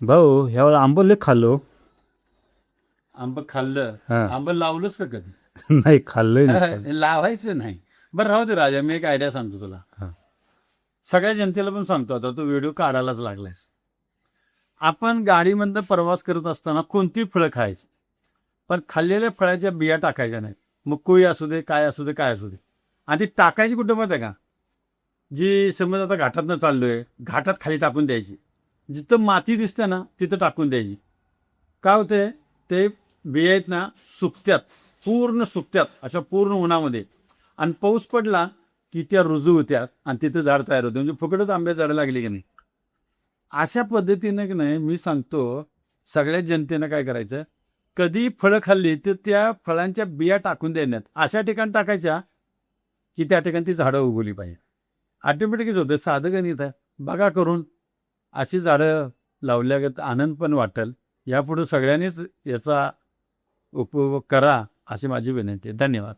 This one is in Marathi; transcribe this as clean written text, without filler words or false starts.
भाऊ ह्यावेळेला आंबं लय खाल्लो. आंब खाल्लं. हा. आंब लावलंच का कधी? नाही खाल्लंय नुसतं. लावायचं नाही. बरं राहू दे राजा, मी एक आयडिया सांगतो तुला. हा. सगळ्या जनतेला पण सांगतो, आता तू व्हिडिओ काढायलाच लागलायस. आपण गाडीमधनं प्रवास करत असताना कोणती फळं खायची, पण खाल्लेल्या फळाच्या बिया टाकायच्या नाहीत. मग कोळी असू दे, काय असू दे, काय असू दे. आणि ती टाकायची कुठं माहिती आहे का? जी समज आता घाटातनं चाललोय, घाटात खाली टाकून द्यायची. जिथं माती दिसते ना तिथं टाकून द्यायची. काय होते, ते बिया आहेत ना सुकत्यात, पूर्ण सुकत्यात अशा पूर्ण उन्हामध्ये. आणि पाऊस पडला की त्या रुजू होत्यात आणि तिथं झाड तयार होते. म्हणजे फुकटच आंबे झाडं लागली की नाही. अशा पद्धतीनं की नाही मी सांगतो, सगळ्या जनतेनं काय करायचं, कधी फळं खाल्ली तर त्या फळांच्या बिया टाकून देण्यात अशा ठिकाणी टाकायच्या की त्या ठिकाणी ती झाडं उगवली पाहिजे. ऑटोमॅटिकच होतं, साधं गणित आहे. बघा करून. अशी झाडं लावल्यागत आनंद पण वाटेल. यापुढे सगळ्यांनीच याचा उपभोग करा अशी माझी विनंती आहे. धन्यवाद.